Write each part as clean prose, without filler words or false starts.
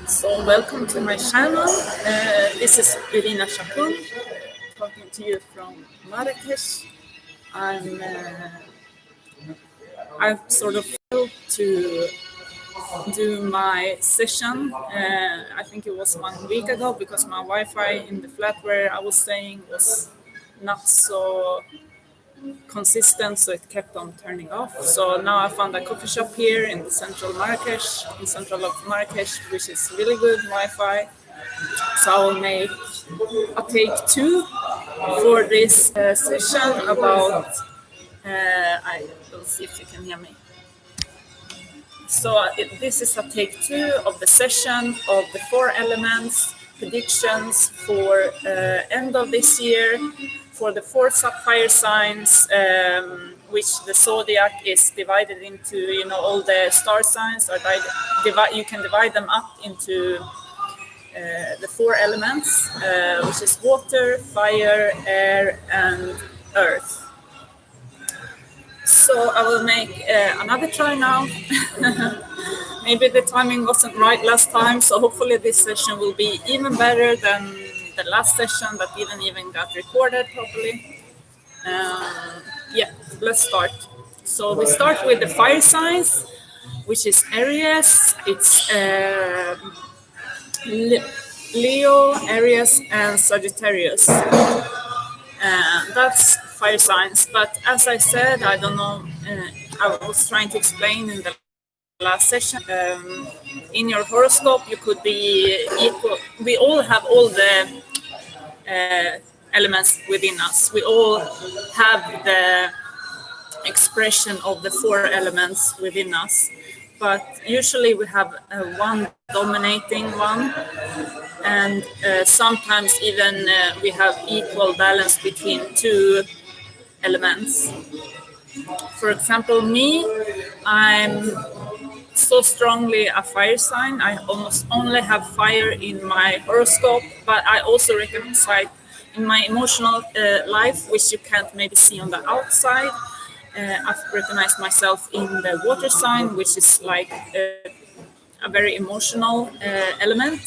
So welcome to my channel. This is Irina Shapun talking to you from Marrakesh. I've sort of failed to do my session. I think it was 1 week ago because my Wi-Fi in the flat where I was staying was not so consistent, so it kept on turning off. So now I found a coffee shop here in the central of Marrakesh, which is really good Wi-Fi. So I will make a take two for this session about, I will see if you can hear me. So this is a take two of the session of the 4 elements predictions for end of this year for the 4 fire signs, which the zodiac is divided into. All the star signs are you can divide them up into the 4 elements, which is water, fire, air, and earth. So I will make another try now. Maybe the timing wasn't right last time, so hopefully this session will be even better than the last session that didn't even got recorded properly. Let's start. So we start with the fire signs, which is Aries. It's Leo, Aries, and Sagittarius. That's fire signs. But as I said, I don't know, I was trying to explain in the last session, in your horoscope, you could be equal. We all have all the elements within us. We all have the expression of the 4 elements within us. But usually we have one dominating one, and sometimes even we have equal balance between 2 elements. For example, me, I'm so strongly a fire sign. I almost only have fire in my horoscope, but I also recognize in my emotional life, which you can't maybe see on the outside. I've recognized myself in the water sign, which is like a very emotional element,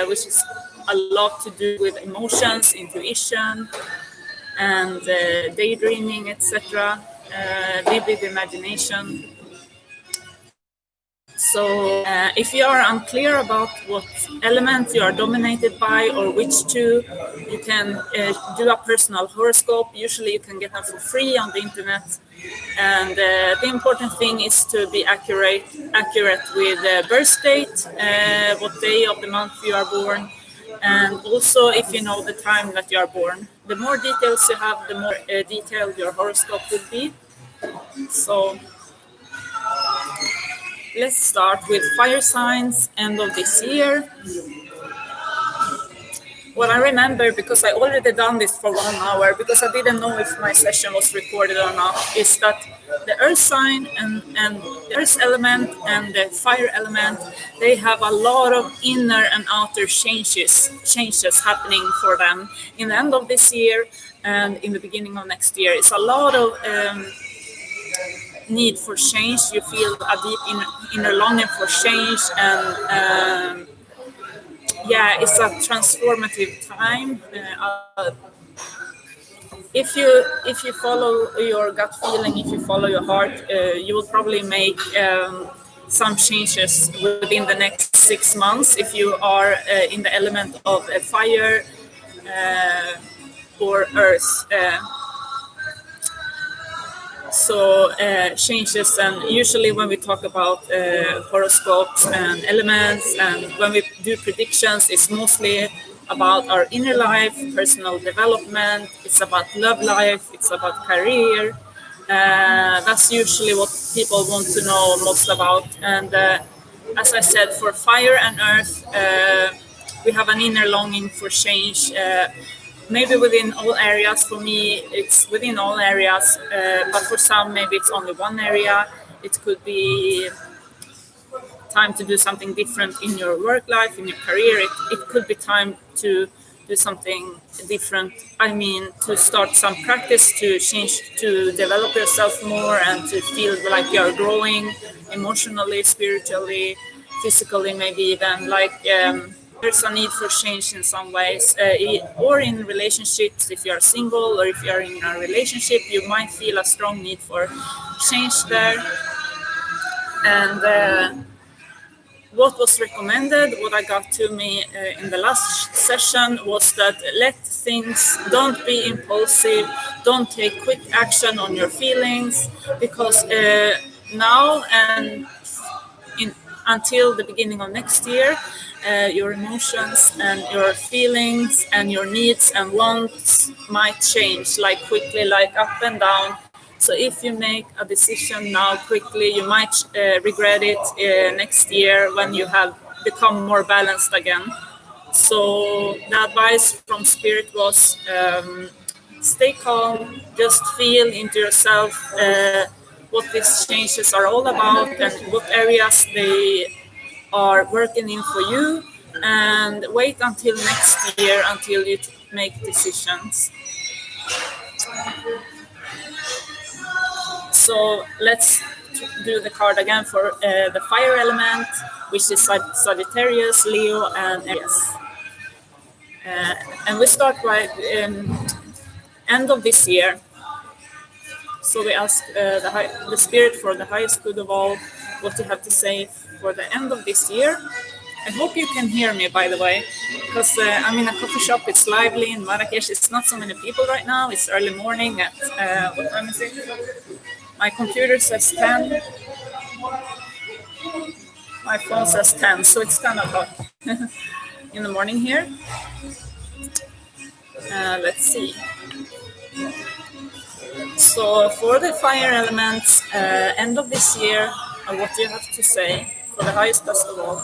which is a lot to do with emotions, intuition, and daydreaming, etc., vivid imagination. So if you are unclear about what element you are dominated by or which 2, you can do a personal horoscope. Usually you can get them for free on the internet. And the important thing is to be accurate with birth date, what day of the month you are born, and also if you know the time that you are born. The more details you have, the more detailed your horoscope will be. So let's start with fire signs end of this year. What I remember, because I already done this for 1 hour, because I didn't know if my session was recorded or not, is that the earth sign and the earth element and the fire element, they have a lot of inner and outer changes happening for them in the end of this year and in the beginning of next year. It's a lot of need for change. You feel a deep inner longing for change, and it's a transformative time. If you follow your gut feeling, if you follow your heart, you will probably make some changes within the next 6 months if you are in the element of fire or earth. So changes, and usually when we talk about horoscopes and elements, and when we do predictions, it's mostly about our inner life, personal development. It's about love life. It's about career. That's usually what people want to know most about. And as I said, for fire and earth, we have an inner longing for change. Maybe within all areas. For me, it's within all areas, but for some, maybe it's only one area. It could be time to do something different in your work life, in your career. It could be time to do something different. I mean, to start some practice to change, to develop yourself more and to feel like you're growing emotionally, spiritually, physically, maybe even like there's a need for change in some ways, or in relationships. If you're single or if you're in a relationship, you might feel a strong need for change there. And what was recommended, what I got to me in the last session was that let things, don't be impulsive, don't take quick action on your feelings, because now and until the beginning of next year, your emotions and your feelings and your needs and wants might change like quickly, like up and down. So if you make a decision now quickly, you might regret it next year when you have become more balanced again. So the advice from Spirit was stay calm, just feel into yourself what these changes are all about and what areas they are working in for you, and wait until next year until you make decisions. So let's do the card again for the fire element, which is Sagittarius, Leo, and Aries. And we start by end of this year. So we ask the Spirit for the highest good of all, what you have to say for the end of this year. I hope you can hear me, by the way, because I'm in a coffee shop. It's lively in Marrakesh. It's not so many people right now. It's early morning at, what time is it? My computer says 10. My phone says 10, so it's kind of hot in the morning here. Let's see. So for the fire elements, end of this year, what do you have to say for the highest best of all?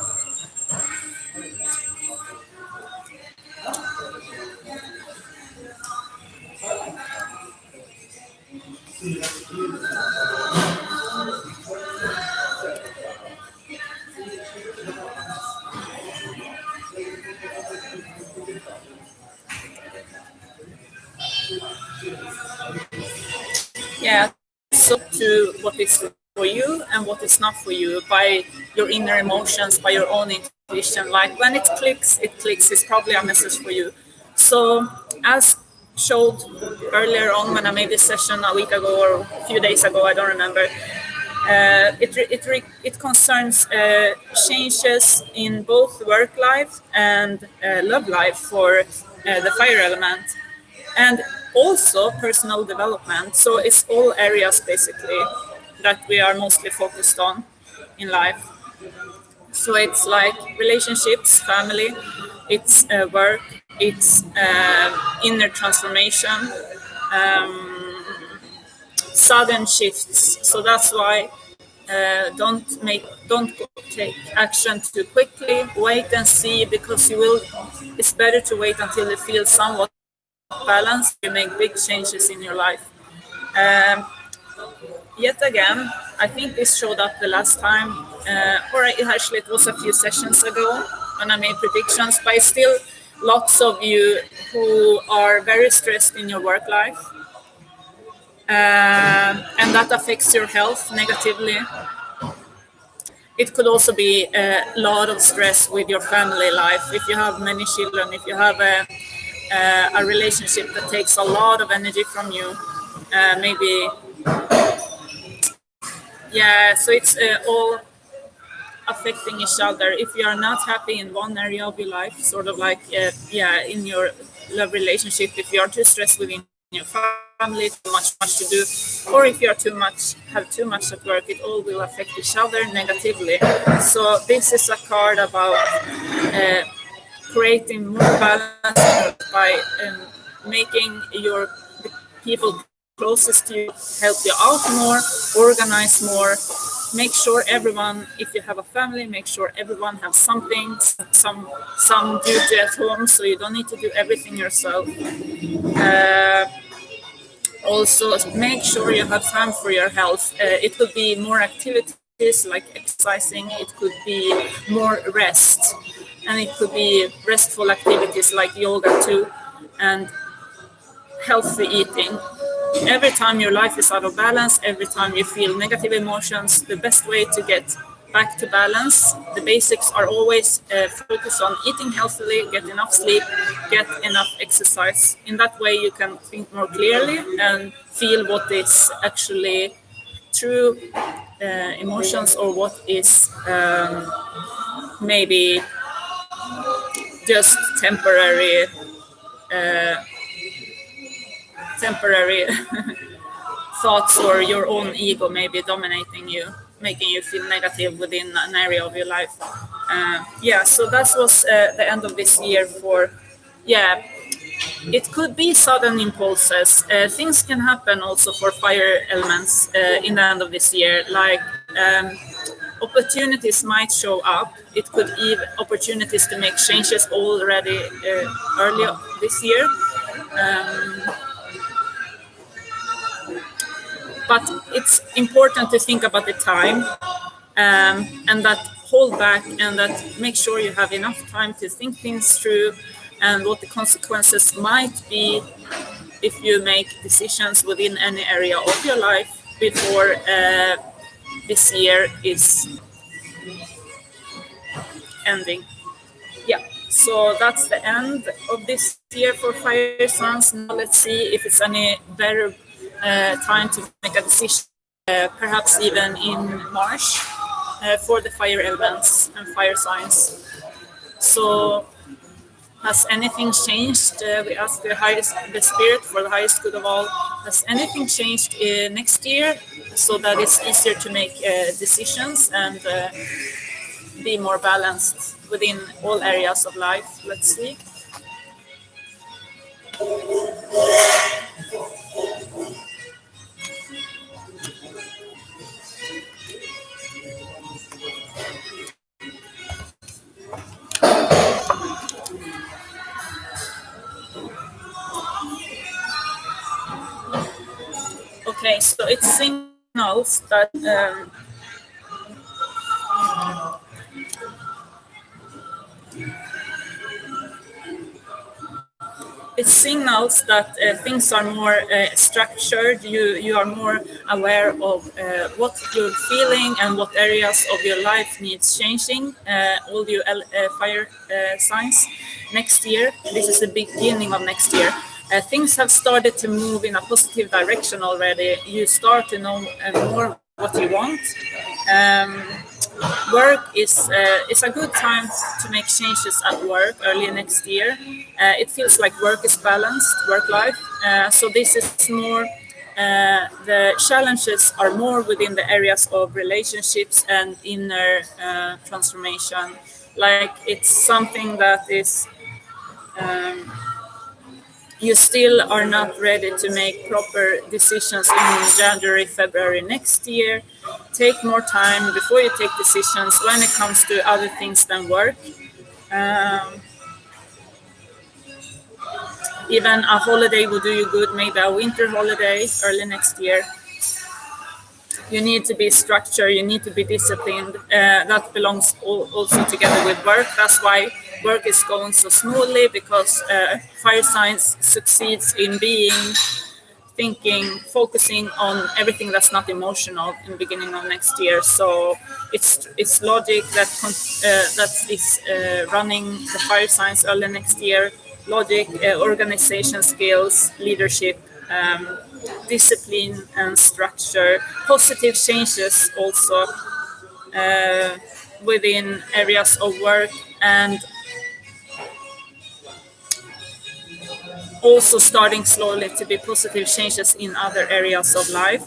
Yeah, so to what is for you and what is not for you by your inner emotions, by your own intuition. Like when it clicks, it's probably a message for you. So as showed earlier on when I made this session a week ago or a few days ago, I don't remember, it concerns changes in both work life and love life for the fire element, and also personal development. So it's all areas basically that we are mostly focused on in life. So it's like relationships, family, it's work, it's inner transformation, sudden shifts. So that's why don't take action too quickly. Wait and see, because it's better to wait until you feel somewhat balanced. You make big changes in your life. Yet again, I think this showed up the last time, or actually it was a few sessions ago when I made predictions, but it's still lots of you who are very stressed in your work life, and that affects your health negatively. It could also be a lot of stress with your family life. If you have many children, if you have a relationship that takes a lot of energy from you, maybe. Yeah, so it's all affecting each other. If you are not happy in one area of your life, sort of like, in your love relationship, if you are too stressed within your family, too much to do, or if you are have too much at work, it all will affect each other negatively. So this is a card about creating more balance by making the people closest to you help you out more, organize more, make sure everyone, if you have a family, make sure everyone has something, some duty at home, so you don't need to do everything yourself. Also, make sure you have time for your health. It could be more activities like exercising, it could be more rest. and it could be restful activities like yoga too, and healthy eating. Every time your life is out of balance, every time you feel negative emotions, the best way to get back to balance, the basics are always focus on eating healthily, get enough sleep, get enough exercise. In that way, you can think more clearly and feel what is actually true emotions or what is maybe just temporary thoughts, or your own ego maybe dominating you, making you feel negative within an area of your life. So that was the end of this year for, yeah, it could be sudden impulses. Things can happen also for fire elements in the end of this year, like opportunities might show up. It could even opportunities to make changes already earlier this year. But it's important to think about the time, and that hold back, and that make sure you have enough time to think things through and what the consequences might be if you make decisions within any area of your life before this year is ending. Yeah, so that's the end of this year for fire signs. Now let's see if it's any better time to make a decision, perhaps even in March, for the fire elements and fire signs. So has anything changed? We ask the spirit for the highest good of all. Has anything changed next year so that it's easier to make decisions and be more balanced within all areas of life? Let's see. Okay, so it signals that things are more structured. You are more aware of what you're feeling and what areas of your life needs changing. All you fire signs next year. This is the beginning of next year. Things have started to move in a positive direction already. You start to know more what you want. Work is a good time to make changes at work early next year. It feels like work is balanced, work life. So this is more. The challenges are more within the areas of relationships and inner transformation. Like it's something that is. You still are not ready to make proper decisions in January, February next year. Take more time before you take decisions when it comes to other things than work. Even a holiday will do you good, maybe a winter holiday early next year. You need to be structured, you need to be disciplined. That belongs also together with work. That's why work is going so smoothly, because fire signs succeeds in thinking, focusing on everything that's not emotional in the beginning of next year. So it's logic that is running the fire signs early next year. Logic, organization skills, leadership, discipline and structure, positive changes also within areas of work, and also starting slowly to be positive changes in other areas of life,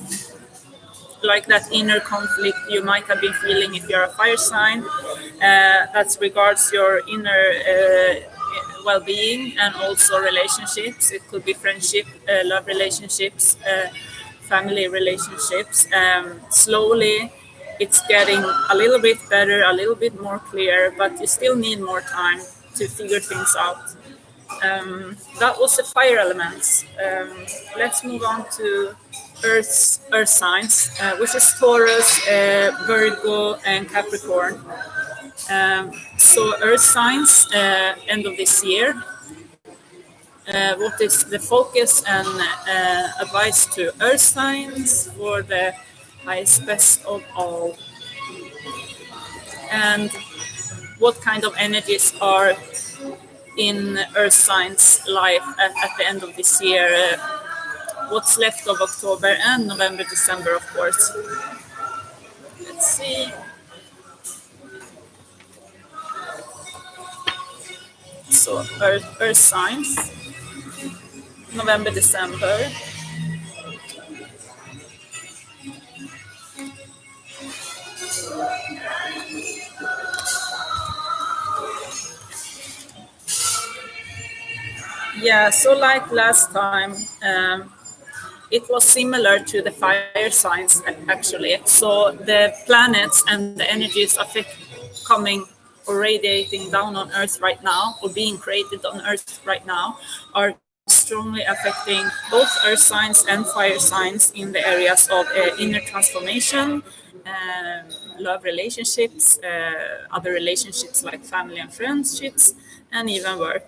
like that inner conflict you might have been feeling if you're a fire sign. That regards your inner well-being and also relationships. It could be friendship, love relationships, family relationships. Slowly it's getting a little bit better, a little bit more clear, but you still need more time to figure things out. That was the fire elements. Let's move on to earth signs, which is Taurus, Virgo and Capricorn. So Earth signs, end of this year. What is the focus and advice to Earth signs for the highest best of all? And what kind of energies are in Earth signs life at the end of this year? What's left of October and November, December, of course. Let's see. So Earth signs, November, December. Yeah, so like last time, it was similar to the fire signs actually. So the planets and the energies affect coming or radiating down on Earth right now, or being created on Earth right now, are strongly affecting both Earth signs and fire signs in the areas of inner transformation, love relationships, other relationships like family and friendships, and even work.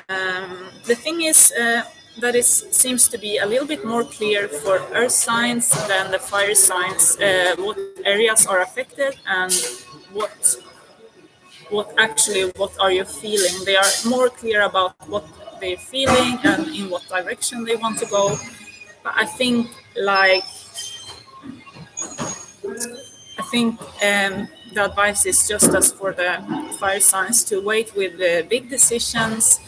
The thing is that it seems to be a little bit more clear for Earth signs than the fire signs, what areas are affected and what what are you feeling. They are more clear about what they're feeling and in what direction they want to go. But I think the advice is just as for the fire signs to wait with the big decisions,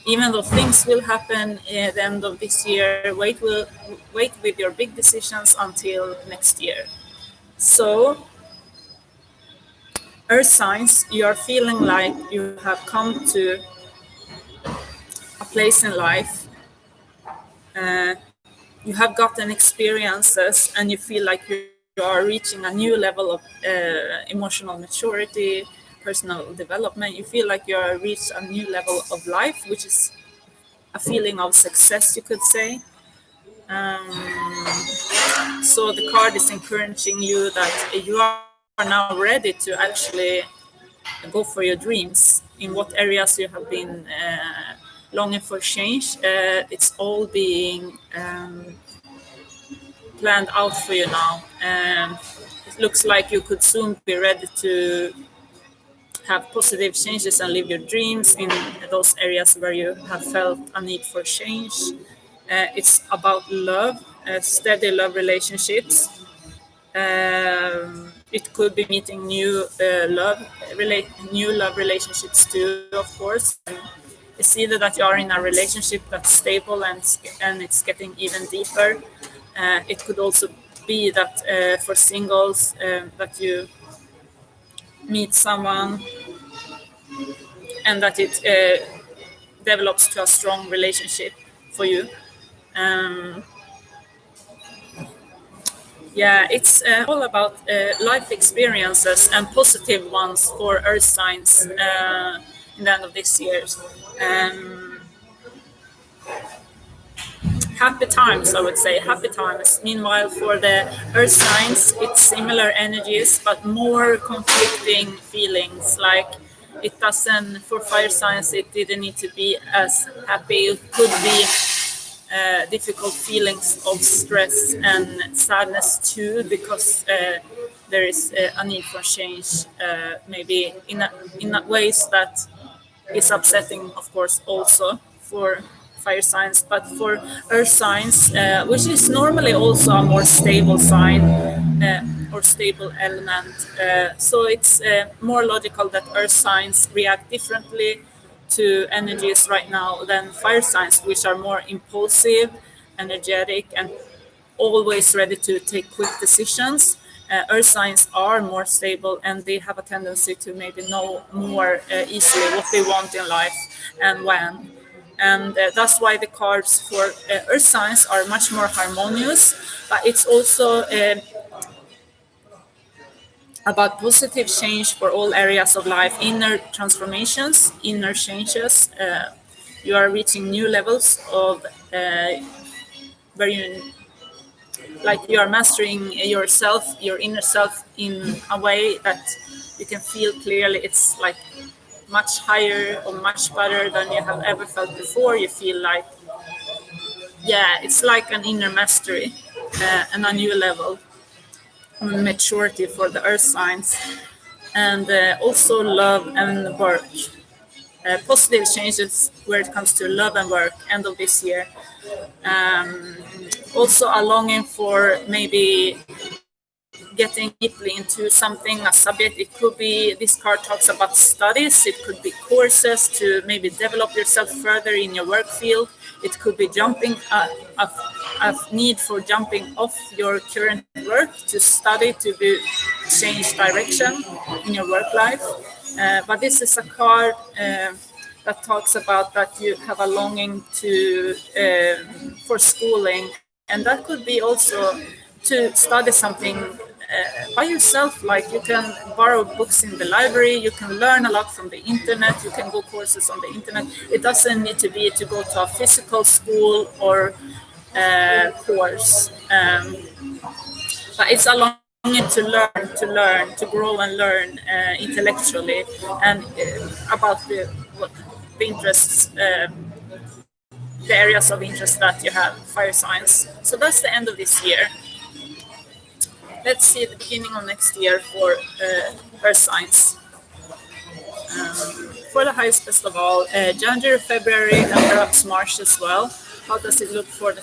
even though things will happen at the end of this year. Wait with your big decisions until next year. So, Earth signs, you are feeling like you have come to a place in life. Uh, you have gotten experiences, and you feel like you are reaching a new level of emotional maturity, personal development. You feel like you are reached a new level of life, which is a feeling of success, you could say. So the card is encouraging you that you are now ready to actually go for your dreams. In what areas you have been longing for change, it's all being planned out for you now. It looks like you could soon be ready to have positive changes and live your dreams in those areas where you have felt a need for change. It's about love, steady love relationships. It could be meeting new love relationships too, of course. It's either that you are in a relationship that's stable and it's getting even deeper. It could also be that for singles that you meet someone and that it develops to a strong relationship for you. Um, yeah, it's all about life experiences and positive ones for Earth signs in the end of this year. Um, Happy times, I would say, happy times. Meanwhile, for the Earth signs, it's similar energies, but more conflicting feelings. Like it doesn't, for fire signs, it didn't need to be as happy. It could be difficult feelings of stress and sadness too, because there is a need for change, maybe in ways that is upsetting, of course, also for fire signs. But for Earth signs, which is normally also a more stable sign or stable element, so it's more logical that Earth signs react differently to energies right now than fire signs, which are more impulsive, energetic, and always ready to take quick decisions. Earth signs are more stable and they have a tendency to maybe know more easily what they want in life and when. And that's why the cards for Earth signs are much more harmonious, but it's also about positive change for all areas of life, inner transformations, inner changes. You are reaching new levels of where you like you are mastering yourself, your inner self, in a way that you can feel clearly. It's like much higher or much better than you have ever felt before. You feel like, yeah, it's like an inner mastery and a new level of maturity for the earth signs. And also love and work. Positive changes where it comes to love and work end of this year. Also a longing for maybe getting deeply into something, a subject. It could be, this card talks about studies, it could be courses to maybe develop yourself further in your work field. It could be jumping a need for jumping off your current work to study, to be change direction in your work life. But this is a card that talks about that you have a longing to for schooling, and that could be also to study something by yourself. Like you can borrow books in the library, you can learn a lot from the internet, you can go courses on the internet. It doesn't need to be to go to a physical school or course, but it's a longing to grow and learn intellectually, and about the interests, the areas of interest that you have, fire signs. So that's the end of this year. Let's see the beginning of next year for earth signs. For the highest best of all, January, February, and perhaps March as well. How does it look for the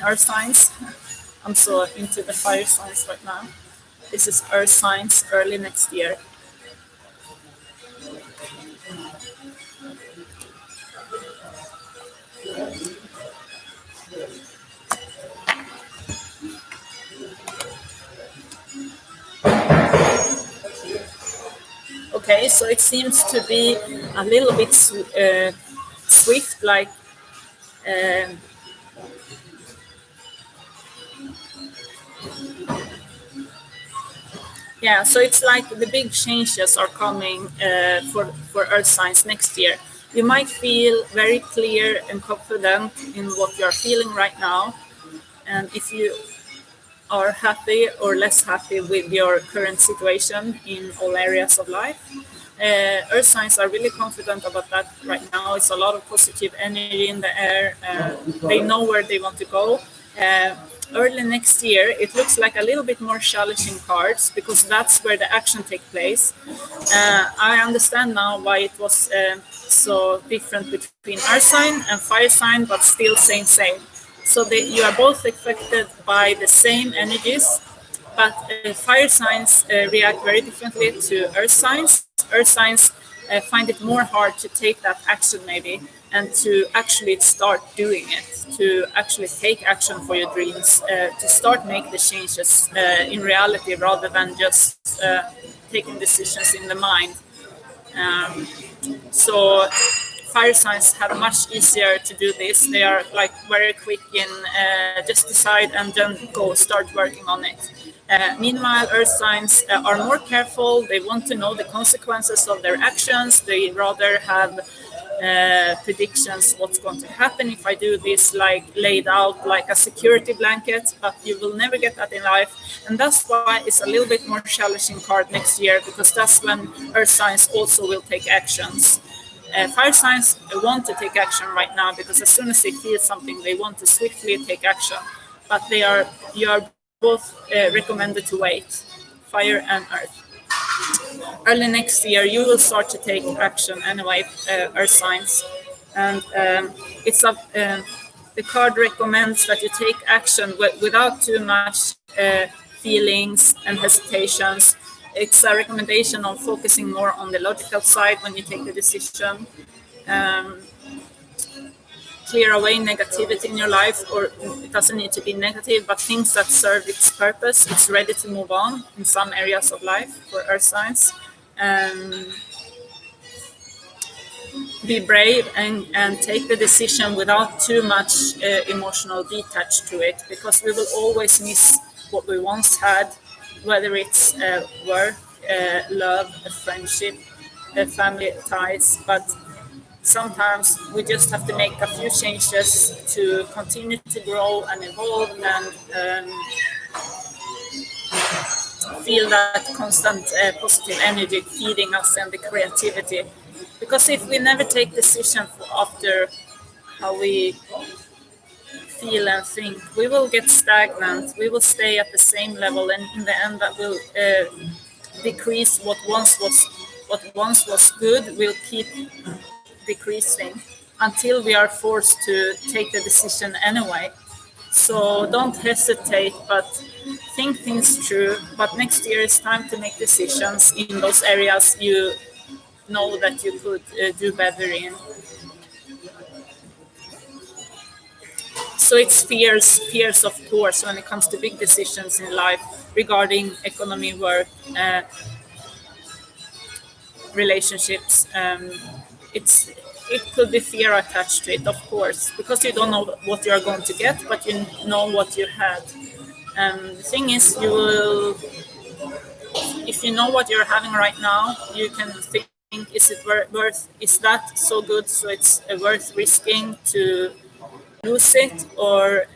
earth signs? I'm so into the fire signs right now. This is earth signs early next year. Okay, so it seems to be a little bit swift, like yeah, so it's like the big changes are coming for earth signs next year. You might feel very clear and confident in what you're feeling right now, and if you are happy or less happy with your current situation in all areas of life. Earth signs are really confident about that right now. It's a lot of positive energy in the air. They know where they want to go. Early next year, it looks like a little bit more challenging cards because that's where the action takes place. I understand now why it was so different between earth sign and fire sign, but still same. So you are both affected by the same energies, but fire signs react very differently to earth signs. Earth signs find it more hard to take that action maybe, and to actually start doing it, to actually take action for your dreams, to start make the changes in reality rather than just taking decisions in the mind. So fire signs have much easier to do this. They are like very quick in just decide and then go start working on it. Meanwhile, earth signs are more careful. They want to know the consequences of their actions. They rather have predictions what's going to happen if I do this, like laid out like a security blanket, but you will never get that in life. And that's why it's a little bit more challenging card next year, because that's when earth signs also will take actions. Fire signs want to take action right now because as soon as they feel something, they want to swiftly take action. But you are both recommended to wait, fire and earth. Early next year, you will start to take action anyway, earth signs. And the card recommends that you take action without too much feelings and hesitations. It's a recommendation on focusing more on the logical side when you take the decision. Clear away negativity in your life, or it doesn't need to be negative, but things that serve its purpose. It's ready to move on in some areas of life for earth signs. Be brave and take the decision without too much emotional detached to it, because we will always miss what we once had, whether it's work, love, friendship, family ties, but sometimes we just have to make a few changes to continue to grow and evolve and feel that constant positive energy feeding us and the creativity. Because if we never take decision after how we feel and think, we will get stagnant. We will stay at the same level, and in the end, that will decrease what once was good. Will keep decreasing until we are forced to take the decision anyway. So don't hesitate, but think things through. But next year it's time to make decisions in those areas you know that you could do better in. So it's fears of course when it comes to big decisions in life regarding economy, work, relationships. It could be fear attached to it, of course, because you don't know what you are going to get, but you know what you had. The thing is, if you know what you're having right now, you can think, is it worth? Is that so good? So it's worth risking to lose it, or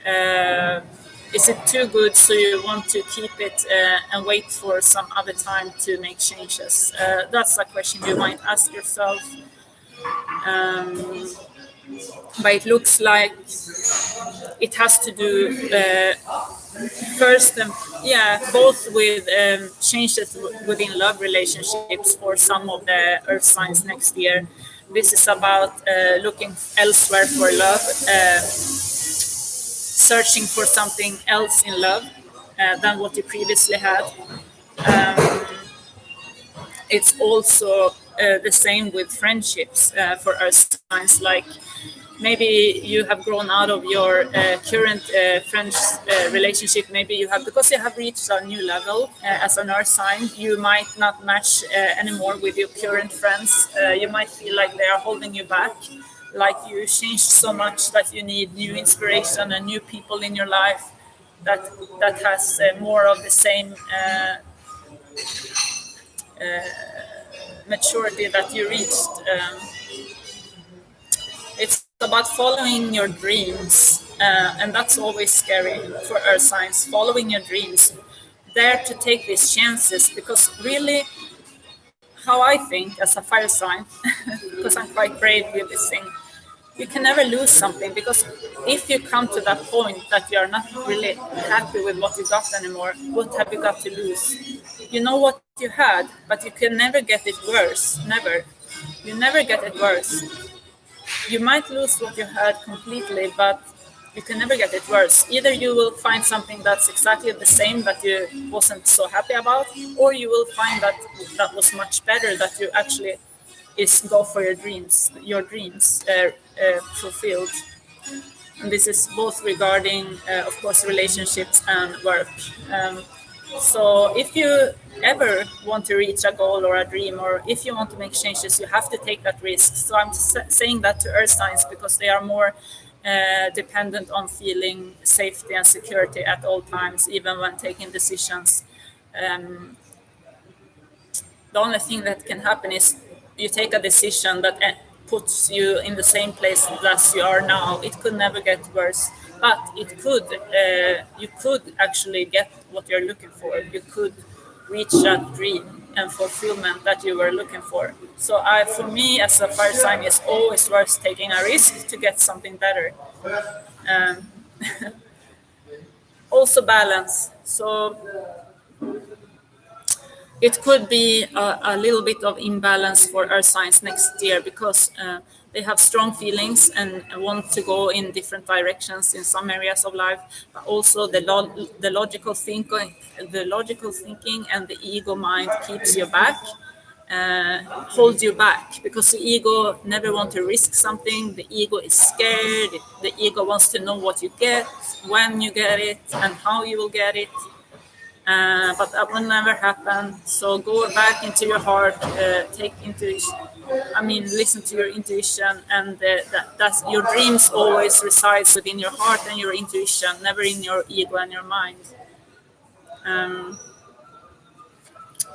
is it too good so you want to keep it and wait for some other time to make changes? That's a question you might ask yourself. But it looks like it has to do first, both with changes within love relationships for some of the Earth signs next year. This is about looking elsewhere for love, searching for something else in love than what you previously had. It's also the same with friendships for Earth signs. Like maybe you have grown out of your current friends relationship. Maybe you have, because you have reached a new level as an Earth sign, you might not match anymore with your current friends. You might feel like they are holding you back, like you changed so much that you need new inspiration and new people in your life that has more of the same maturity that you reached. It's about following your dreams, and that's always scary for Earth signs. Following your dreams, dare to take these chances, because really, how I think as a fire sign, because I'm quite brave with this thing, you can never lose something, because if you come to that point that you are not really happy with what you got anymore, what have you got to lose? You know what you had, but you can never get it worse. Never. You never get it worse. You might lose what you had completely, but you can never get it worse. Either you will find something that's exactly the same that you wasn't so happy about, or you will find that was much better, that you actually is go for your dreams fulfilled. And this is both regarding, of course, relationships and work. So if you ever want to reach a goal or a dream, or if you want to make changes, you have to take that risk. So I'm saying that to Earth signs because they are more dependent on feeling safety and security at all times, even when taking decisions. The only thing that can happen is you take a decision that puts you in the same place as you are now. It could never get worse, but it could. You could actually get what you're looking for. You could reach that dream and fulfillment that you were looking for. So, for me, as a fire sign, it's always worth taking a risk to get something better. Um, Also, balance. So it could be a little bit of imbalance for Earth signs next year, because they have strong feelings and want to go in different directions in some areas of life, but also the logical thinking, and the ego mind keeps you back, holds you back, because the ego never want to risk something. The ego is scared. The ego wants to know what you get, when you get it, and how you will get it. But that will never happen. So go back into your heart, take intuition. Listen to your intuition, and that's your dreams always resides within your heart and your intuition, never in your ego and your mind.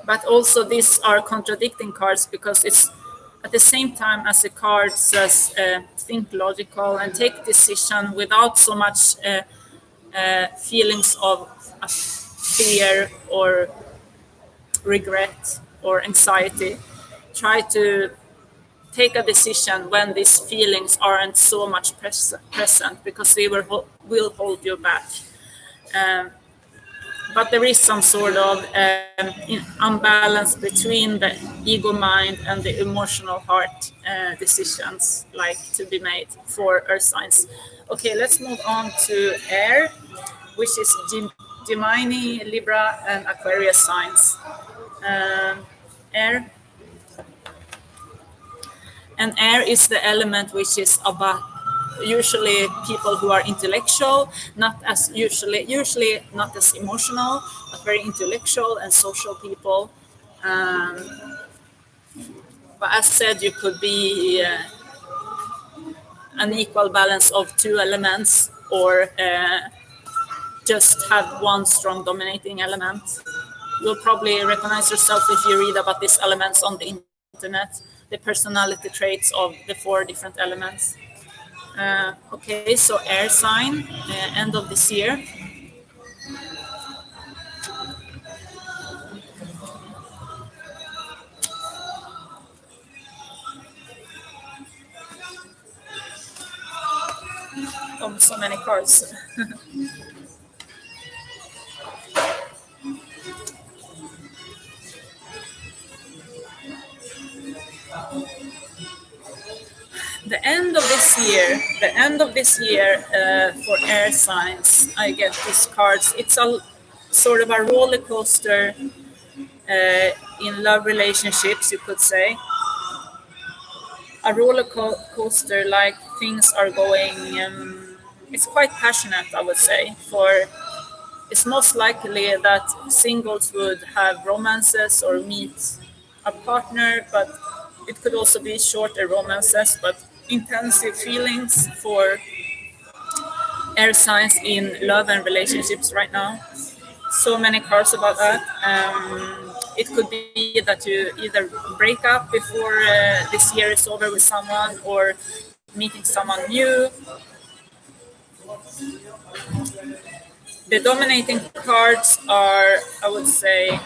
But also these are contradicting cards, because it's at the same time as the card says think logical and take decision without so much feelings of fear or regret or anxiety. Try to take a decision when these feelings aren't so much present because they will hold you back. Um, but there is some sort of unbalance between the ego mind and the emotional heart decisions like to be made for earth signs. Okay, let's move on to air, which is Gemini, Libra, and Aquarius signs. Air. And air is the element which is about usually people who are intellectual, not as usually not as emotional, but very intellectual and social people. But as said, you could be an equal balance of two elements, or just have one strong dominating element. You'll probably recognize yourself if you read about these elements on the internet, the personality traits of the four different elements. Okay, so air sign, end of this year. Oh, so many cards. The end of this year for air signs, I get these cards. It's a sort of a roller coaster in love relationships, you could say. A roller coaster, like things are going. It's quite passionate, I would say. It's most likely that singles would have romances or meet a partner, but it could also be shorter romances, but intensive feelings for air signs in love and relationships right now. So many cards about that. It could be that you either break up before this year is over with someone, or meeting someone new. The dominating cards are, I would say,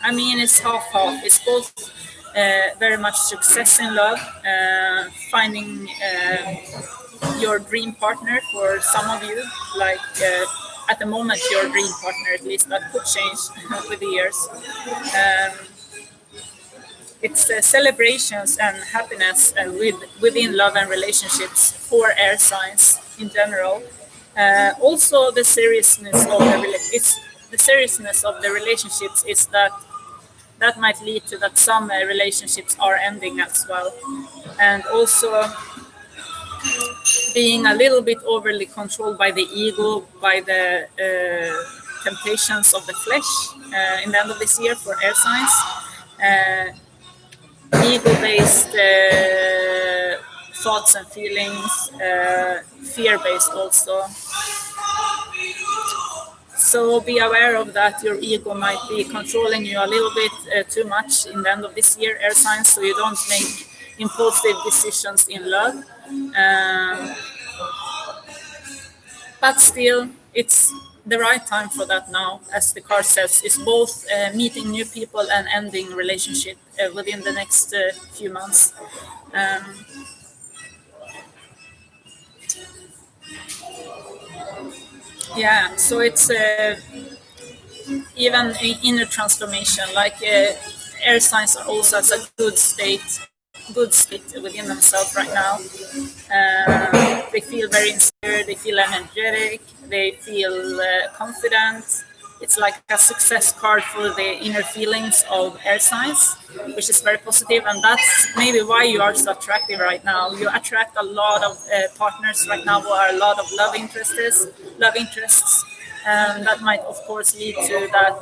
it's half-half. It's both very much success in love, finding your dream partner for some of you, like at the moment your dream partner, at least. That could change with the years. It's celebrations and happiness within love and relationships for air signs in general. Also, the seriousness of the relationships is that might lead to that some relationships are ending as well, and also being a little bit overly controlled by the ego, by the temptations of the flesh in the end of this year for air signs. Ego-based thoughts and feelings, fear-based also. So be aware of that. Your ego might be controlling you a little bit too much in the end of this year, air signs, so you don't make impulsive decisions in love. But still, it's the right time for that now, as the card says. It's both meeting new people and ending relationship within the next few months. Yeah, so it's even inner transformation. Like air signs are also as a good state within themselves right now. They feel very inspired, they feel energetic, they feel confident. It's like a success card for the inner feelings of air signs, which is very positive, and that's maybe why you are so attractive right now. You attract a lot of partners right now who are a lot of love interests. That might, of course, lead to that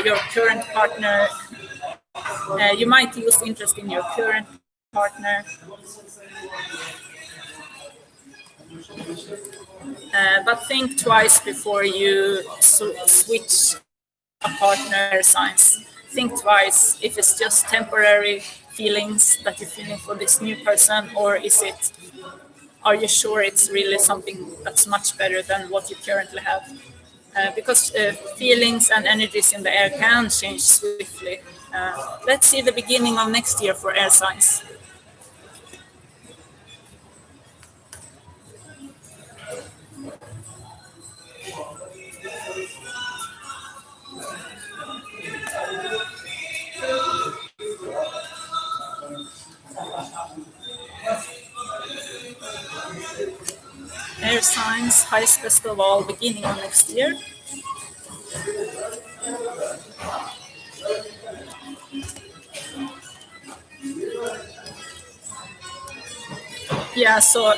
your current partner. You might lose interest in your current partner. But think twice before you switch a partner signs. Think twice. If it's just temporary, feelings that you're feeling for this new person, or are you sure it's really something that's much better than what you currently have? Because feelings and energies in the air can change swiftly. Let's see the beginning of next year for air signs. Air signs, highest best of all, beginning of next year. Yeah, so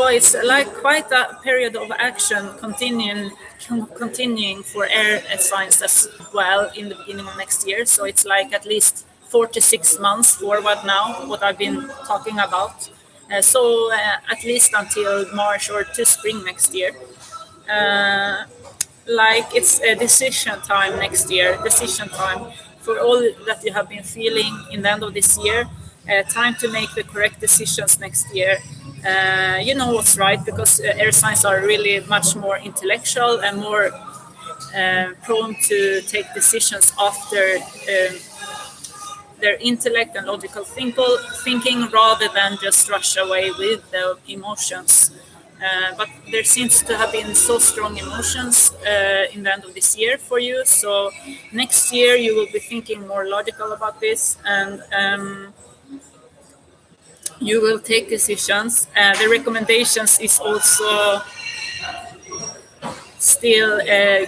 it's like quite a period of action continuing for air signs as well in the beginning of next year. So it's like at least 4 to 6 months forward now, what I've been talking about. At least until March or to spring next year. Like it's a decision time next year, decision time for all that you have been feeling in the end of this year. Time to make the correct decisions next year. You know what's right, because air signs are really much more intellectual and more prone to take decisions after their intellect and logical thinking rather than just rush away with the emotions. But there seems to have been so strong emotions in the end of this year for you. So next year you will be thinking more logical about this, and you will take decisions. The recommendations is also still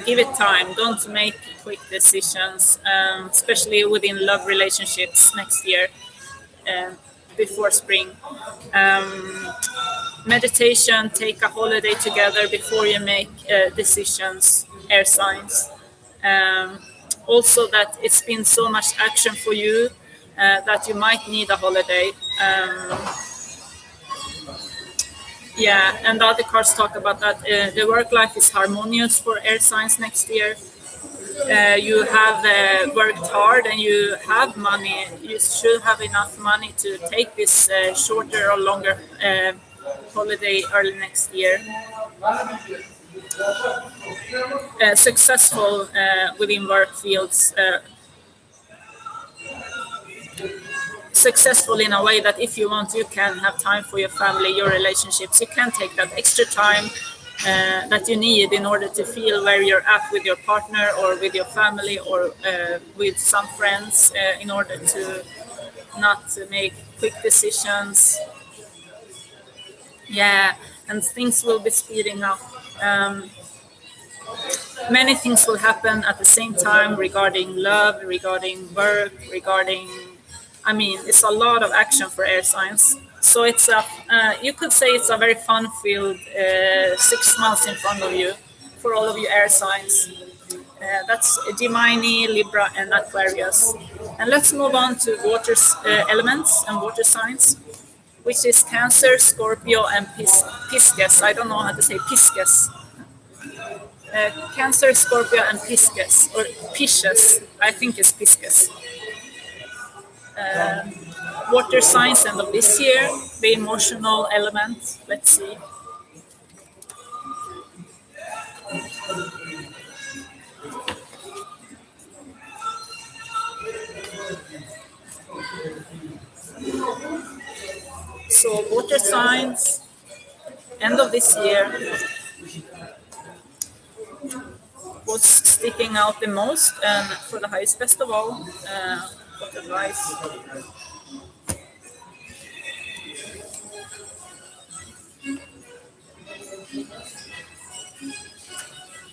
give it time. Don't make quick decisions, especially within love relationships next year before spring. Meditation, take a holiday together before you make decisions, air signs. Also that it's been so much action for you that you might need a holiday. Yeah, and the other cards talk about that the work life is harmonious for air signs next year. You have worked hard and you have money. You should have enough money to take this shorter or longer holiday early next year. Successful within work fields. Successful in a way that if you want, you can have time for your family, your relationships. You can take that extra time that you need in order to feel where you're at with your partner or with your family or with some friends in order to not make quick decisions. Yeah, and things will be speeding up. Many things will happen at the same time regarding love, regarding work, it's a lot of action for air signs. So you could say it's a very fun-filled 6 months in front of you for all of you air signs. That's Gemini, Libra, and Aquarius. And let's move on to water elements and water signs, which is Cancer, Scorpio, and Pisces. I don't know how to say Pisces. Cancer, Scorpio, and Pisces, or Pisces. I think it's Pisces. Water signs end of this year, the emotional element. Let's see. So water signs, end of this year. What's sticking out the most and for the highest best of all? What advice?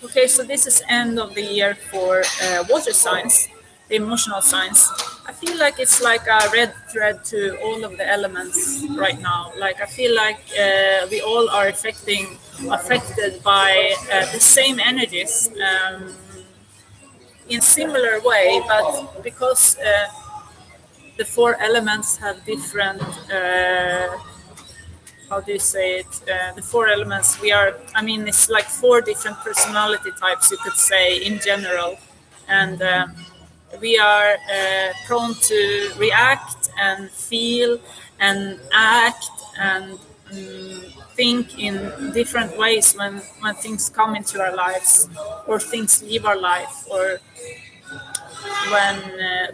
Okay, so this is end of the year for water signs, the emotional signs. I feel like it's like a red thread to all of the elements right now. Like I feel like we all are affected by the same energies in similar way, but because the four elements have different how do you say it? The four elements. We are. I mean, it's like four different personality types, you could say, in general, and we are prone to react and feel and act and think in different ways when things come into our lives or things leave our life or when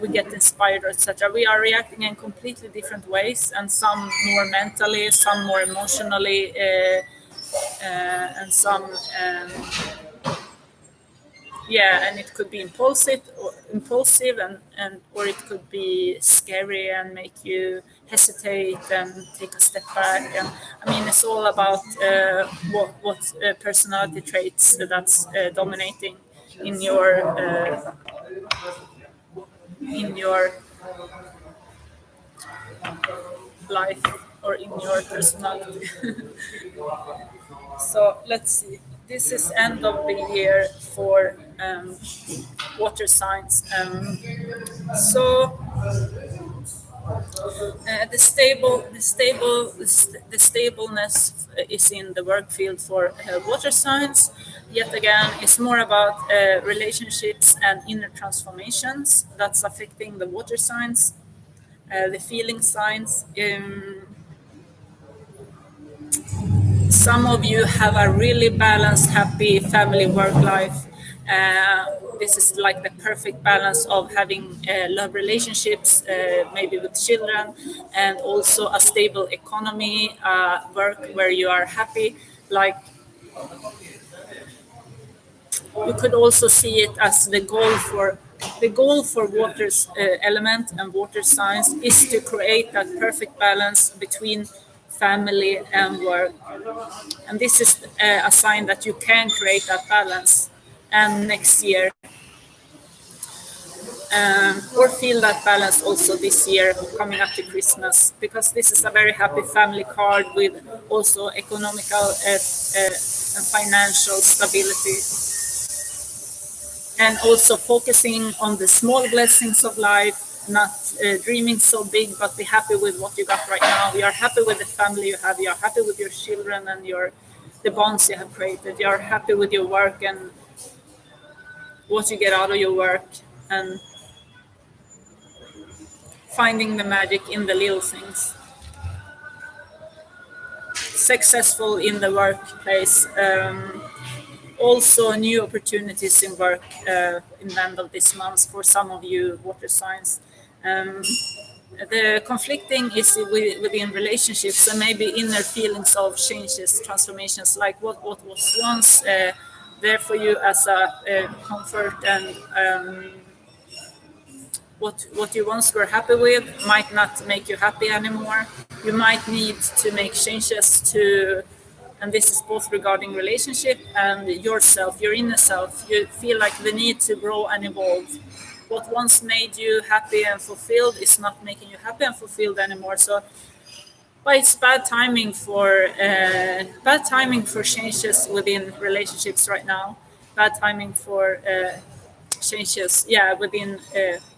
we get inspired, etc. We are reacting in completely different ways, and some more mentally, some more emotionally, and some, yeah, and it could be impulsive, and or it could be scary and make you hesitate and take a step back. And I mean, it's all about what personality traits that's dominating in your life or in your personality. So let's see. This is end of the year for water signs. So the stableness is in the work field for water signs. Yet again, it's more about relationships and inner transformations that's affecting the water signs. The feeling signs. Some of you have a really balanced, happy family work life. This is like the perfect balance of having love relationships, maybe with children, and also a stable economy, work where you are happy. Like, you could also see it as the goal for water's element and water signs is to create that perfect balance between family and work. And this is a sign that you can create that balance. And next year, or feel that balance also this year coming up to Christmas, because this is a very happy family card with also economical and financial stability. And also focusing on the small blessings of life, not dreaming so big, but be happy with what you got right now. You are happy with the family you have. You are happy with your children and the bonds you have created. You are happy with your work and what you get out of your work, and finding the magic in the little things. Successful in the workplace. Also new opportunities in work in the end of this month for some of you water signs. The conflicting is within relationships and maybe inner feelings of changes, transformations, like what was once there for you as a comfort, and what you once were happy with might not make you happy anymore. You might need to make changes to, and this is both regarding relationship and yourself, your inner self. You feel like the need to grow and evolve. What once made you happy and fulfilled is not making you happy and fulfilled anymore. So, but it's bad timing for changes within relationships right now. Bad timing for changes, yeah, within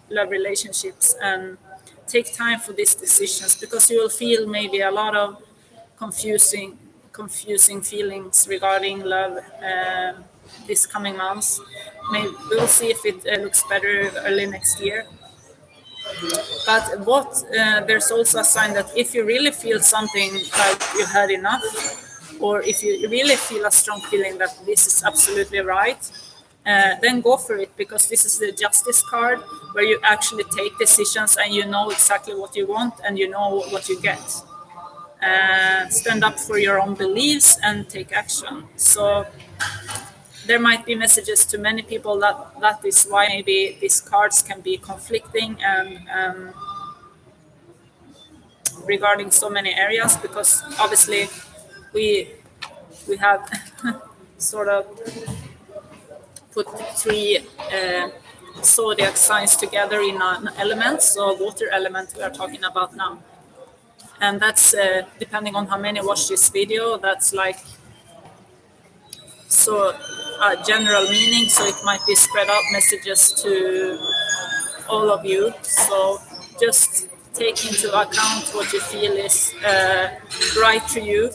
love relationships, and take time for these decisions, because you will feel maybe a lot of confusing feelings regarding love this coming months. Maybe we'll see if it looks better early next year. But there's also a sign that if you really feel something like you had enough, or if you really feel a strong feeling that this is absolutely right, then go for it, because this is the justice card where you actually take decisions and you know exactly what you want and you know what you get. Stand up for your own beliefs and take action. So there might be messages to many people that is why maybe these cards can be conflicting and regarding so many areas, because obviously we have sort of put three zodiac signs together in an element. So water element we are talking about now. And that's depending on how many watch this video, that's like so a general meaning, so it might be spread out messages to all of you. So just take into account what you feel is right to you.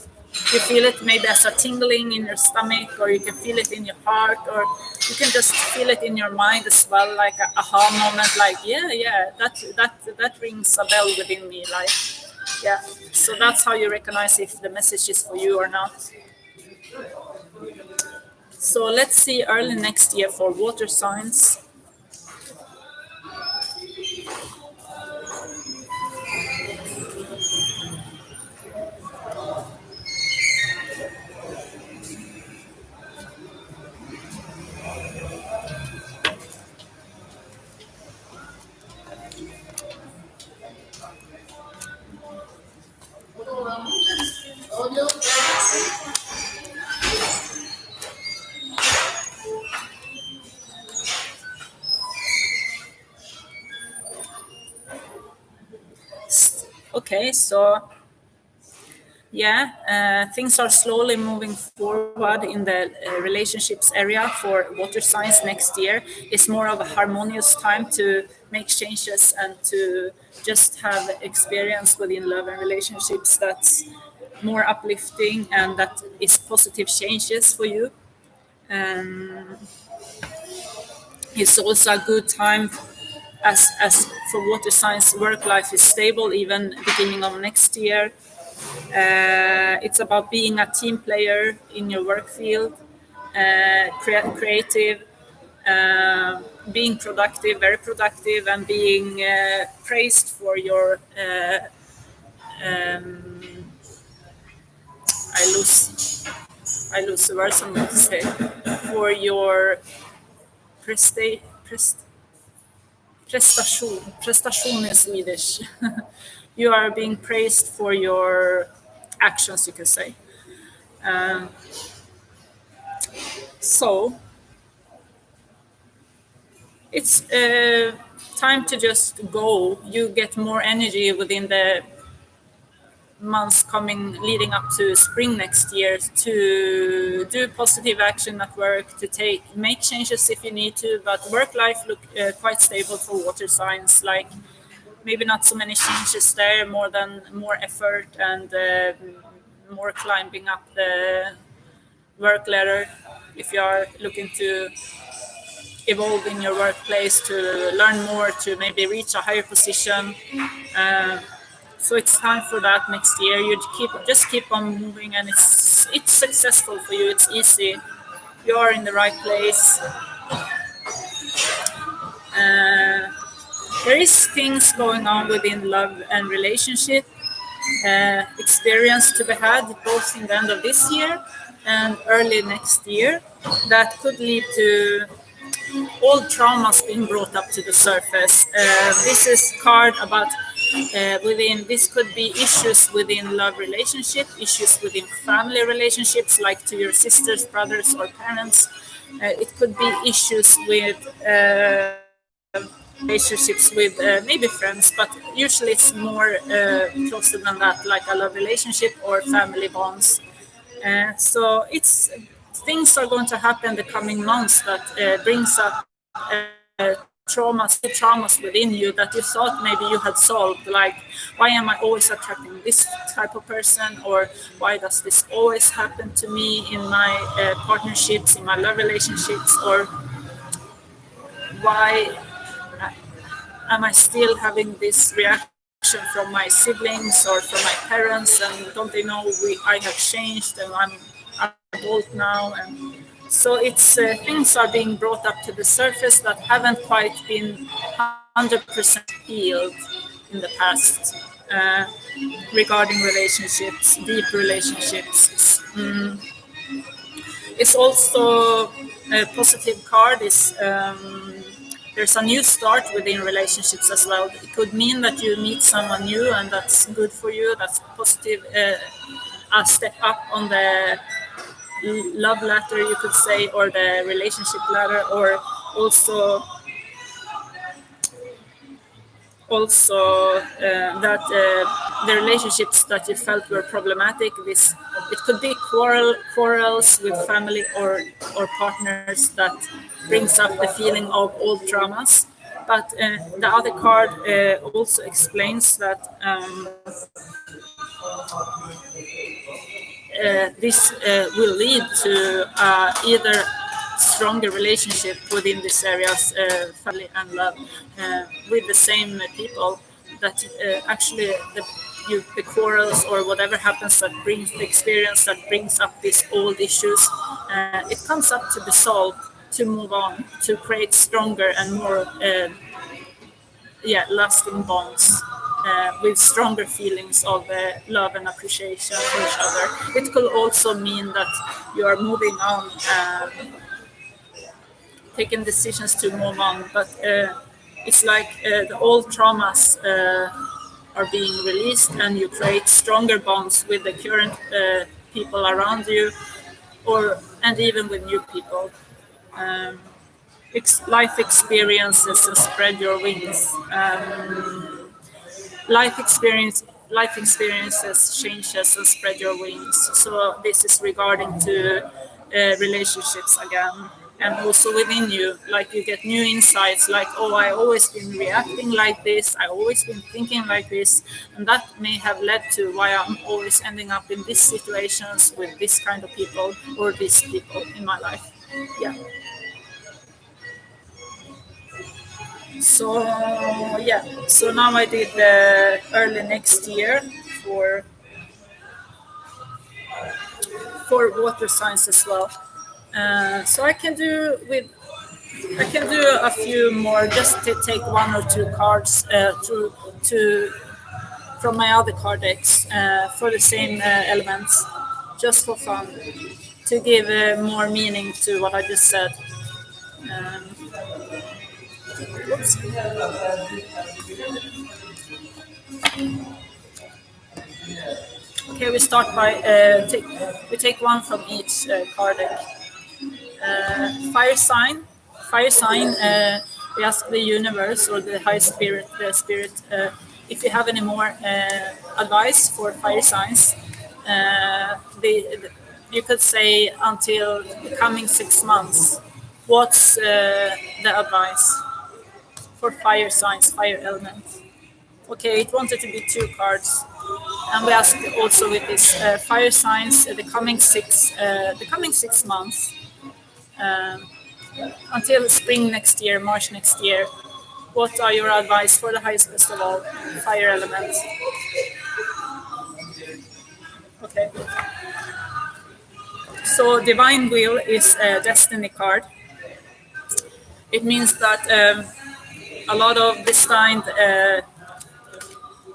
You feel it maybe as a tingling in your stomach, or you can feel it in your heart, or you can just feel it in your mind as well, like a aha moment, like yeah, that rings a bell within me, like yeah. So that's how you recognize if the message is for you or not. So let's see early next year for water signs. Okay, so yeah, things are slowly moving forward in the relationships area for water signs next year. It's more of a harmonious time to make changes and to just have experience within love and relationships that's more uplifting and that is positive changes for you. Um, it's also a good time as for water signs work life is stable even beginning of next year. It's about being a team player in your work field, creative, being productive, very productive, and being praised for your. Um, I lose I lose the words I'm going to say, for your prestation in Swedish. You are being praised for your actions, you can say. Um, so it's time to just go. You get more energy within the months coming leading up to spring next year to do positive action at work, to make changes if you need to, but work life look quite stable for water signs, like maybe not so many changes there, more effort and more climbing up the work ladder if you are looking to evolve in your workplace, to learn more, to maybe reach a higher position. Uh, so it's time for that next year. You keep on moving, and it's successful for you. It's easy. You are in the right place. Uh, there is things going on within love and relationship. Experience to be had both in the end of this year and early next year that could lead to all traumas being brought up to the surface. This is card about this could be issues within love relationship, issues within family relationships, like to your sisters, brothers, or parents. It could be issues with relationships with maybe friends, but usually it's more closer than that, like a love relationship or family bonds. So it's things are going to happen the coming months that brings up traumas within you that you thought maybe you had solved, like why am I always attracting this type of person, or why does this always happen to me in my partnerships, in my love relationships, or why am I still having this reaction from my siblings or from my parents, and don't they know I have changed and I'm adult now? And so it's things are being brought up to the surface that haven't quite been 100% healed in the past regarding relationships, deep relationships. It's also a positive card is there's a new start within relationships as well. It could mean that you meet someone new and that's good for you, that's positive, a step up on the love ladder, you could say, or the relationship ladder, or also that the relationships that you felt were problematic, it could be quarrels with family or partners that brings up the feeling of old traumas. But the other card also explains that this will lead to either stronger relationship within these areas, family and love, with the same people. That actually the quarrels or whatever happens that brings the experience that brings up these old issues, it comes up to be solved, to move on, to create stronger and more lasting bonds, with stronger feelings of love and appreciation for each other. It could also mean that you are moving on, taking decisions to move on, but it's like the old traumas are being released, and you create stronger bonds with the current people around you, or and even with new people. Um, Life experiences and spread your wings. Life experiences changes and spread your wings. So this is regarding to relationships again, and also within you, like you get new insights, like, oh, I always been reacting like this, I always been thinking like this, and that may have led to why I'm always ending up in these situations with this kind of people or these people in my life. Yeah. So so now I did early next year for water signs as well. So I can do a few more, just to take one or two cards to from my other card decks for the same elements, just for fun, to give more meaning to what I just said. Um, Oops. Okay, we start by we take one from each card deck. Fire sign. Fire sign. We ask the universe or the high spirit, if you have any more advice for fire signs. You could say until the coming 6 months. What's the advice for fire signs, fire elements? Okay, it wanted to be two cards, and we asked also with this fire signs the coming 6 months, um, until spring next year, March next year. What are your advice for the highest best of all, fire elements? Okay. So divine wheel is a destiny card. It means that a lot of destined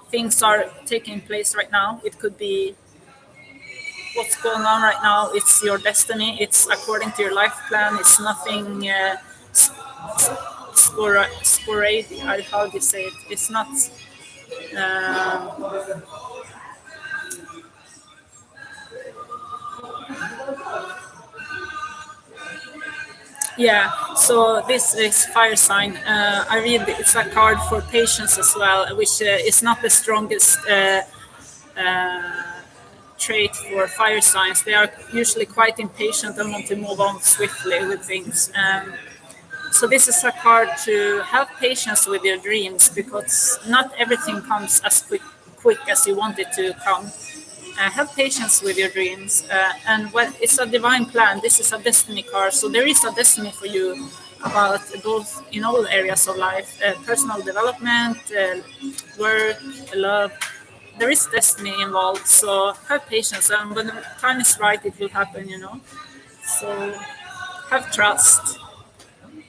things are taking place right now. It could be what's going on right now. It's your destiny. It's according to your life plan. It's nothing sporadic. How do you say it? It's not. Um, Yeah, so this is fire sign. I read it's a card for patience as well, which is not the strongest trait for fire signs. They are usually quite impatient and want to move on swiftly with things. So this is a card to have patience with your dreams, because not everything comes as quick as you want it to come. Have patience with your dreams, and when it's a divine plan, this is a destiny card, so there is a destiny for you about both in all areas of life, personal development, work, love. There is destiny involved, so have patience, and when the time is right, it will happen, so have trust,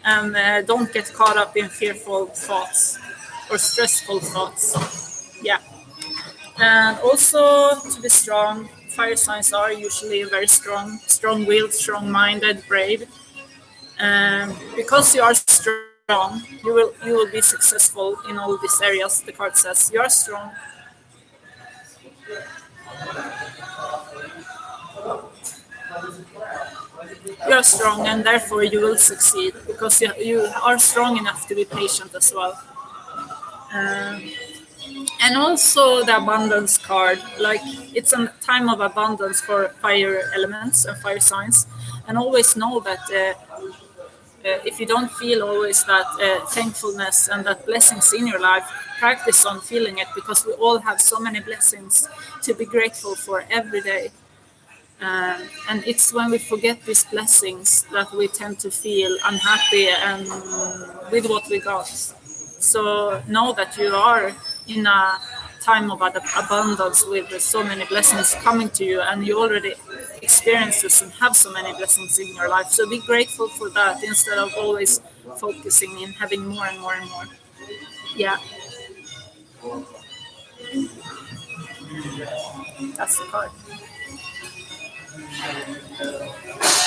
and don't get caught up in fearful thoughts or stressful thoughts. Yeah. And also, to be strong, fire signs are usually very strong-willed, strong-minded, brave. Because you are strong, you will be successful in all these areas. The card says you are strong. You are strong, and therefore you will succeed, because you are strong enough to be patient as well. Um, And also the abundance card, like it's a time of abundance for fire elements and fire signs, and always know that if you don't feel always that thankfulness and that blessings in your life, practice on feeling it, because we all have so many blessings to be grateful for every day. And it's when we forget these blessings that we tend to feel unhappy and with what we got. So know that you are in a time of abundance with so many blessings coming to you, and you already experience this and have so many blessings in your life. So be grateful for that instead of always focusing in having more and more and more. Yeah, that's the card.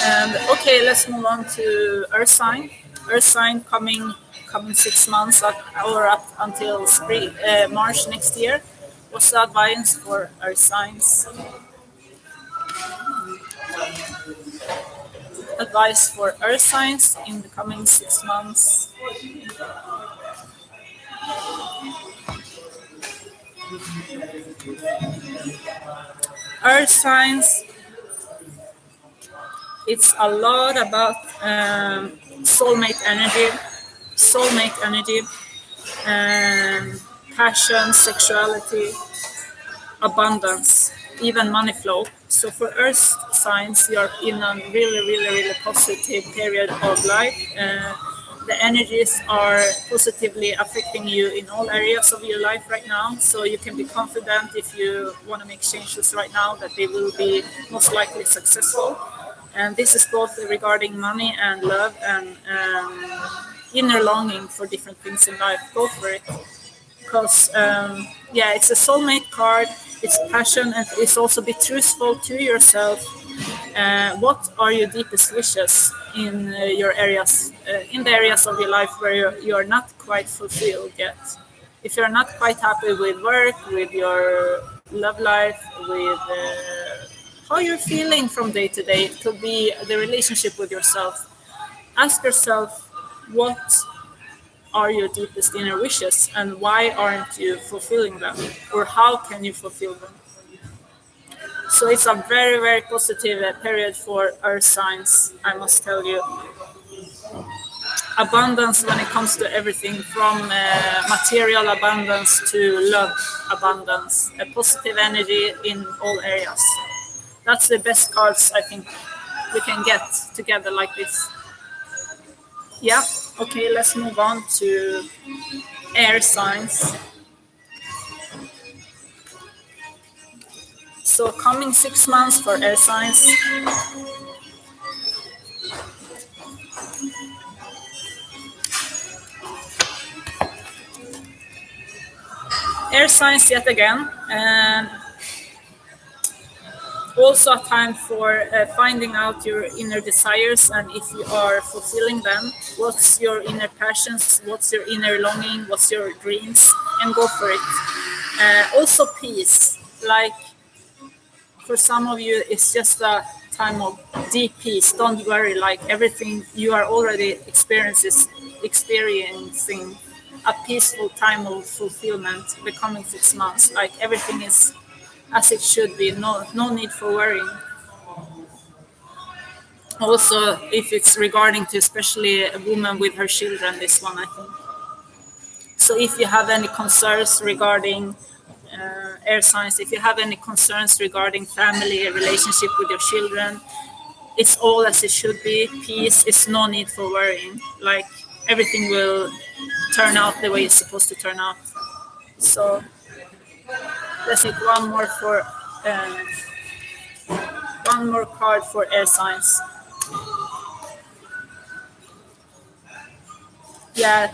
And okay, let's move on to Earth sign. Earth sign coming 6 months or up until spring, March next year. What's the advice for Earth signs? Advice for Earth signs in the coming 6 months. Earth signs, it's a lot about soulmate energy, passion, sexuality, abundance, even money flow. So for Earth signs, you're in a really positive period of life. The energies are positively affecting you in all areas of your life right now. So you can be confident if you want to make changes right now that they will be most likely successful. And this is both regarding money and love and inner longing for different things in life. Go for it. Because, it's a soulmate card. It's passion, and it's also be truthful to yourself. What are your deepest wishes in your areas, in the areas of your life where you are not quite fulfilled yet? If you're not quite happy with work, with your love life, with how you're feeling from day to day, it could be the relationship with yourself. Ask yourself, what are your deepest inner wishes and why aren't you fulfilling them, or how can you fulfill them? So it's a very positive period for Earth signs, I must tell you. Abundance when it comes to everything from material abundance to love abundance, a positive energy in all areas. That's the best cards I think we can get together like this. Yeah, okay, let's move on to air signs. So coming 6 months for air signs. Air signs yet again, and also a time for finding out your inner desires and if you are fulfilling them. What's your inner passions? What's your inner longing? What's your dreams? And go for it. Also peace. Like for some of you, it's just a time of deep peace. Don't worry. Like everything you are already experiencing a peaceful time of fulfillment the coming 6 months. Like everything is as it should be. No need for worrying. Also, if it's regarding to especially a woman with her children, this one I think. So if you have any concerns regarding air signs, if you have any concerns regarding family, relationship with your children, it's all as it should be. Peace is no need for worrying. Like everything will turn out the way it's supposed to turn out. So let's take one more card for air signs. Yeah.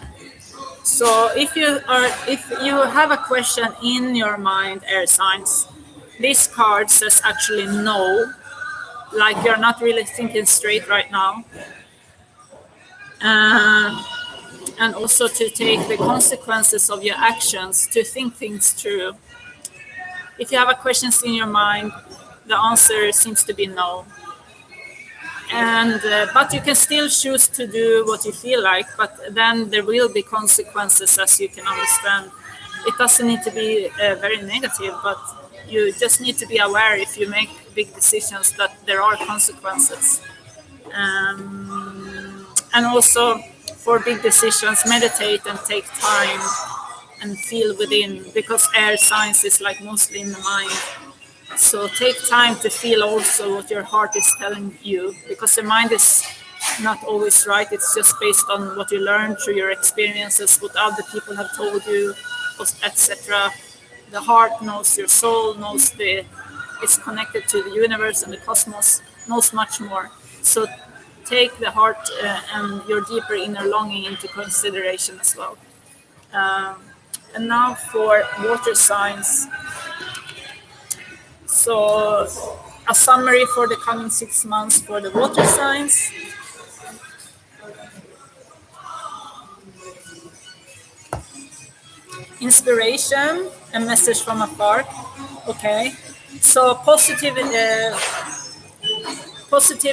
So if you have a question in your mind, air signs, this card says actually no, like you're not really thinking straight right now. And also to take the consequences of your actions, to think things through. If you have a questions in your mind, the answer seems to be no. And but you can still choose to do what you feel like, but then there will be consequences, as you can understand. It doesn't need to be very negative, but you just need to be aware if you make big decisions that there are consequences. And also for big decisions, meditate and take time and feel within, because air signs is like mostly in the mind. So take time to feel also what your heart is telling you, because the mind is not always right. It's just based on what you learn through your experiences, what other people have told you, etc. The heart knows, your soul knows, it's connected to the universe and the cosmos, knows much more. So take the heart and your deeper inner longing into consideration as well. And now for water signs. So a summary for the coming 6 months for the water signs. Inspiration, a message from afar. Okay, so positive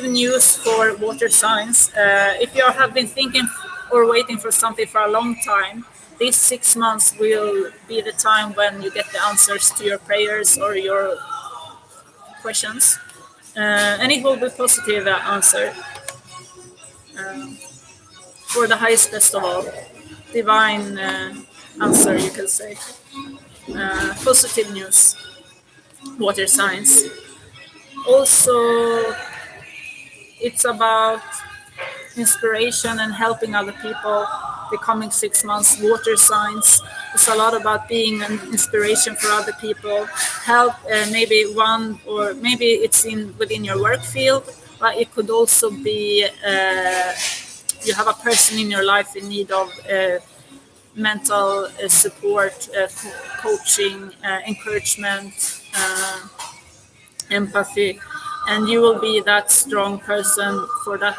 news for water signs. If you have been thinking or waiting for something for a long time, these 6 months will be the time when you get the answers to your prayers or your questions, and it will be positive answer for the highest best of all, divine answer, you can say. Positive news, water signs. Also, it's about inspiration and helping other people. The coming 6 months, water signs. It's a lot about being an inspiration for other people. Help maybe one, or maybe it's within your work field, but it could also be you have a person in your life in need of mental support, coaching, encouragement, empathy, and you will be that strong person for that,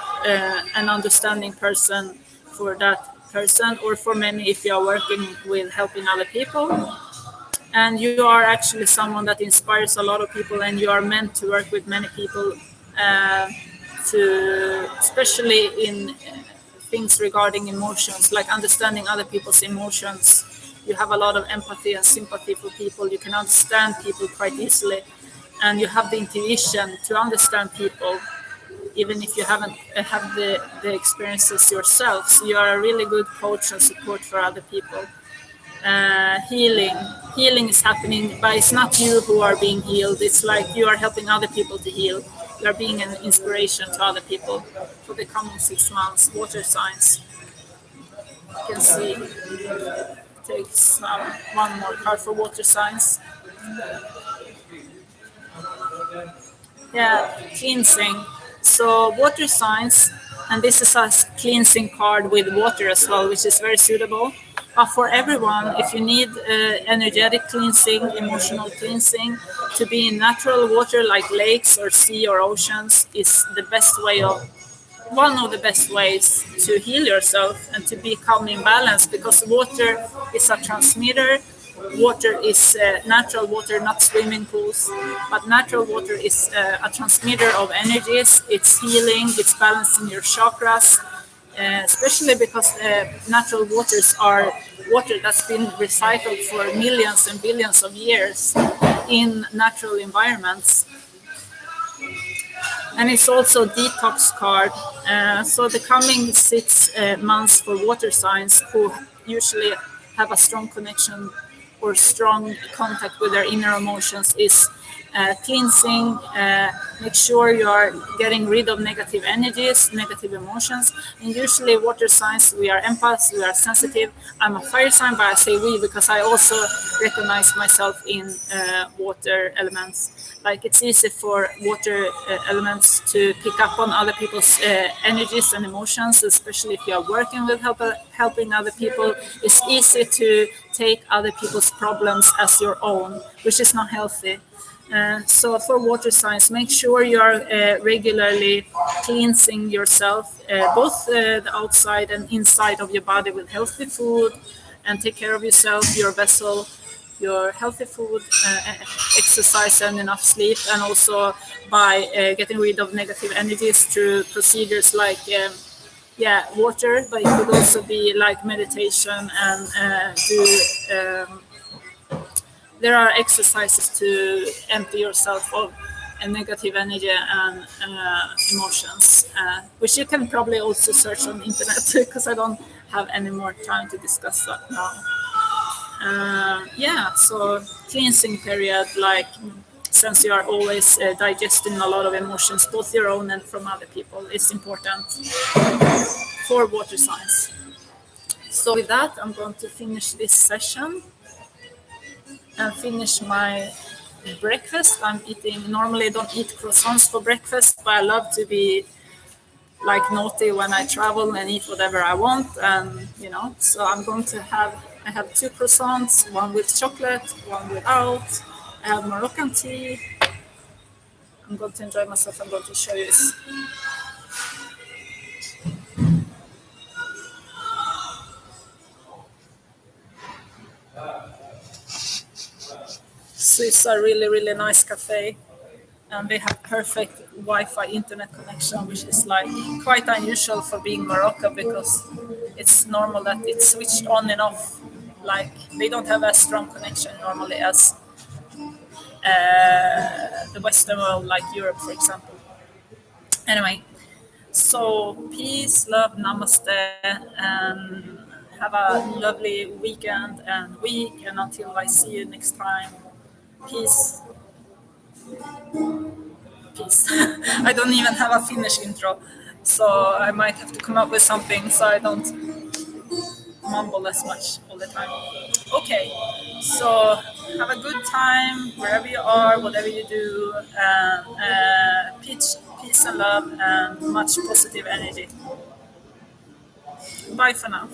an understanding person for that person, or for many if you are working with helping other people. And you are actually someone that inspires a lot of people, and you are meant to work with many people, especially in things regarding emotions, like understanding other people's emotions. You have a lot of empathy and sympathy for people. You can understand people quite easily, and you have the intuition to understand people, even if you haven't had the experiences yourself. So you are a really good coach and support for other people. Healing is happening, but it's not you who are being healed. It's like you are helping other people to heal. You are being an inspiration to other people for the coming 6 months. Water signs. You can see. Takes one more card for water signs. Yeah, cleansing. So water signs, and this is a cleansing card with water as well, which is very suitable. But for everyone, if you need energetic cleansing, emotional cleansing, to be in natural water like lakes or sea or oceans is the best way of one of the best ways to heal yourself and to become in balance, because water is a transmitter. Water is natural water, not swimming pools, but natural water is a transmitter of energies. It's healing, it's balancing your chakras, especially because natural waters are water that's been recycled for millions and billions of years in natural environments. And it's also detox card. So the coming 6 months for water signs who usually have a strong connection or strong contact with their inner emotions is cleansing. Make sure you are getting rid of negative energies, negative emotions. And usually water signs, we are empaths, we are sensitive. I'm a fire sign, but I say we because I also recognize myself in water elements. Like it's easy for water elements to pick up on other people's energies and emotions, especially if you are working with helping other people. It's easy to take other people's problems as your own, which is not healthy. So for water signs, make sure you are regularly cleansing yourself, both the outside and inside of your body, with healthy food, and take care of yourself, your vessel, your healthy food, exercise and enough sleep, and also by getting rid of negative energies through procedures like water, but it could also be like meditation and there are exercises to empty yourself of and negative energy and emotions, which you can probably also search on the internet because I don't have any more time to discuss that now. Yeah, so cleansing period, like since you are always digesting a lot of emotions, both your own and from other people, is important for water signs. So with that, I'm going to finish this session and finish my breakfast. I'm eating, normally I don't eat croissants for breakfast, but I love to be like naughty when I travel and eat whatever I want. And, so I'm going to I have two croissants, one with chocolate, one without. I have Moroccan tea. I'm going to enjoy myself. I'm going to show you this. So it's a really, really nice cafe. And they have perfect Wi-Fi internet connection, which is like quite unusual for being Morocco because it's normal that it's switched on and off. Like they don't have a strong connection normally as the Western world, like Europe, for example. Anyway, so peace, love, namaste, and have a lovely weekend and week. And until I see you next time, peace. Peace. I don't even have a Finnish intro, so I might have to come up with something so I don't mumble as much all the time. Okay, so have a good time wherever you are, whatever you do, and peace and love and much positive energy. Bye for now.